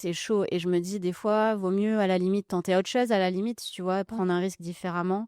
C'est chaud et je me dis des fois, vaut mieux à la limite tenter autre chose, à la limite, tu vois, prendre un risque différemment,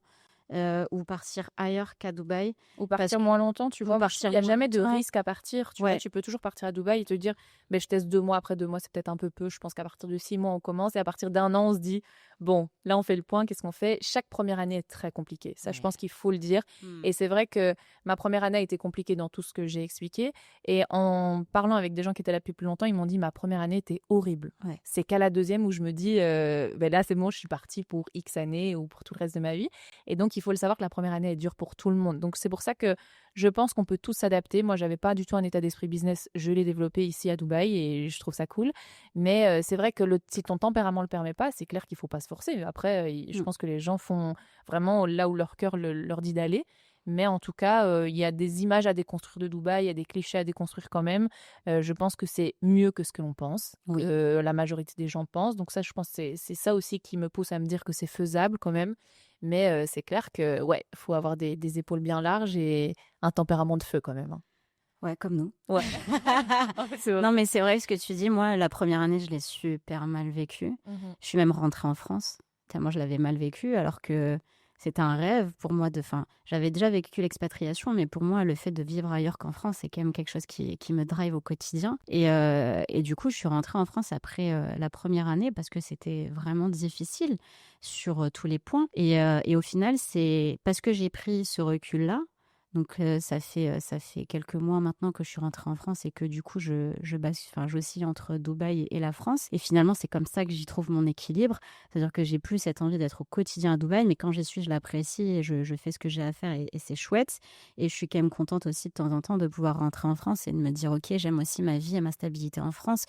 ou partir ailleurs qu'à Dubaï. Ou Parce partir que moins longtemps, tu ou vois. Il partir n'y a moins jamais de longtemps. risque à partir, tu vois. Ouais, Tu peux toujours partir à Dubaï et te dire, je teste 2 mois, après 2 mois, c'est peut-être un peu peu. Je pense qu'à partir de 6 mois, on commence. Et à partir d'1 an, on se dit, bon, là, on fait le point, qu'est-ce qu'on fait? Chaque première année est très compliquée. Ça, je ouais. pense qu'il faut le dire. Mmh. Et c'est vrai que ma première année a été compliquée dans tout ce que j'ai expliqué. Et en parlant avec des gens qui étaient là depuis plus longtemps, ils m'ont dit, ma première année était horrible. Ouais. C'est qu'à la deuxième où je me dis, là, c'est bon, je suis partie pour X années ou pour tout le reste de ma vie. Et donc, il faut le savoir que la première année est dure pour tout le monde. Donc, c'est pour ça que je pense qu'on peut tous s'adapter. Moi, j'avais pas du tout un état d'esprit business. Je l'ai développé ici à Dubaï et je trouve ça cool. Mais c'est vrai que si ton tempérament le permet pas, c'est clair qu'il faut pas se forcer. Après, je Mmh. pense que les gens font vraiment là où leur cœur leur dit d'aller. Mais en tout cas, il y a des images à déconstruire de Dubaï, il y a des clichés à déconstruire quand même. Je pense que c'est mieux que ce que l'on pense, Oui. que la majorité des gens pensent. Donc ça, je pense que c'est ça aussi qui me pousse à me dire que c'est faisable quand même. Mais c'est clair que ouais, faut avoir des épaules bien larges et un tempérament de feu quand même, hein. Ouais, comme nous. Ouais. En fait, c'est Non, vrai. mais c'est vrai ce que tu dis. Moi, la première année, je l'ai super mal vécue. Mmh. Je suis même rentrée en France, tellement je l'avais mal vécu, alors que c'était un rêve pour moi de... Enfin, j'avais déjà vécu l'expatriation, mais pour moi, le fait de vivre ailleurs qu'en France, c'est quand même quelque chose qui me drive au quotidien. Et du coup, je suis rentrée en France après la première année parce que c'était vraiment difficile sur tous les points. Et au final, c'est parce que j'ai pris ce recul-là. Donc ça fait quelques mois maintenant que je suis rentrée en France et que du coup j'oscille entre Dubaï et la France. Et finalement c'est comme ça que j'y trouve mon équilibre. C'est-à-dire que j'ai plus cette envie d'être au quotidien à Dubaï, mais quand j'y suis je l'apprécie et je fais ce que j'ai à faire et c'est chouette. Et je suis quand même contente aussi de temps en temps de pouvoir rentrer en France et de me dire ok, j'aime aussi ma vie et ma stabilité en France.